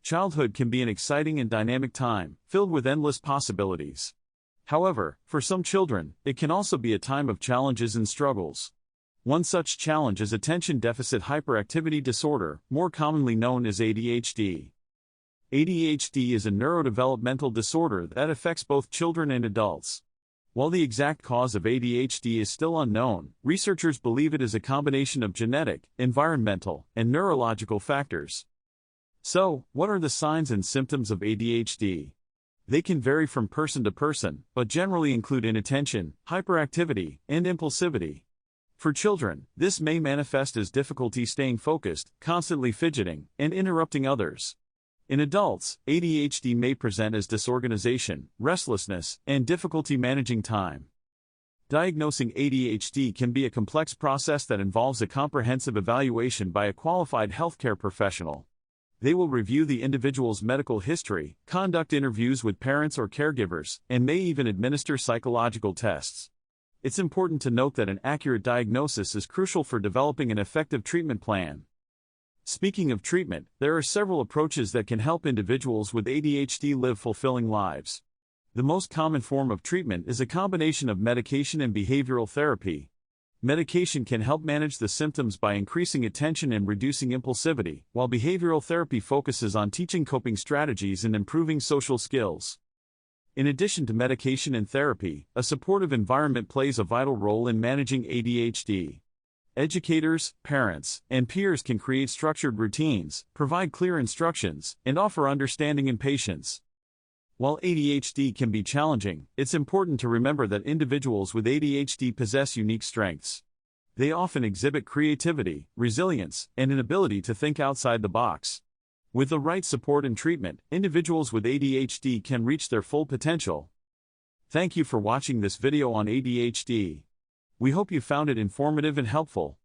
Childhood can be an exciting and dynamic time, filled with endless possibilities. However, for some children, it can also be a time of challenges and struggles. One such challenge is Attention Deficit Hyperactivity Disorder, more commonly known as ADHD. ADHD is a neurodevelopmental disorder that affects both children and adults. While the exact cause of ADHD is still unknown, researchers believe it is a combination of genetic, environmental, and neurological factors. So, what are the signs and symptoms of ADHD? They can vary from person to person, but generally include inattention, hyperactivity, and impulsivity. For children, this may manifest as difficulty staying focused, constantly fidgeting, and interrupting others. In adults, ADHD may present as disorganization, restlessness, and difficulty managing time. Diagnosing ADHD can be a complex process that involves a comprehensive evaluation by a qualified healthcare professional. They will review the individual's medical history, conduct interviews with parents or caregivers, and may even administer psychological tests. It's important to note that an accurate diagnosis is crucial for developing an effective treatment plan. Speaking of treatment, there are several approaches that can help individuals with ADHD live fulfilling lives. The most common form of treatment is a combination of medication and behavioral therapy. Medication can help manage the symptoms by increasing attention and reducing impulsivity, while behavioral therapy focuses on teaching coping strategies and improving social skills. In addition to medication and therapy, a supportive environment plays a vital role in managing ADHD. Educators, parents, and peers can create structured routines, provide clear instructions, and offer understanding and patience. While ADHD can be challenging, it's important to remember that individuals with ADHD possess unique strengths. They often exhibit creativity, resilience, and an ability to think outside the box. With the right support and treatment, individuals with ADHD can reach their full potential. Thank you for watching this video on ADHD. We hope you found it informative and helpful.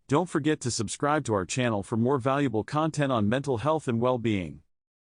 Don't forget to subscribe to our channel for more valuable content on mental health and well-being.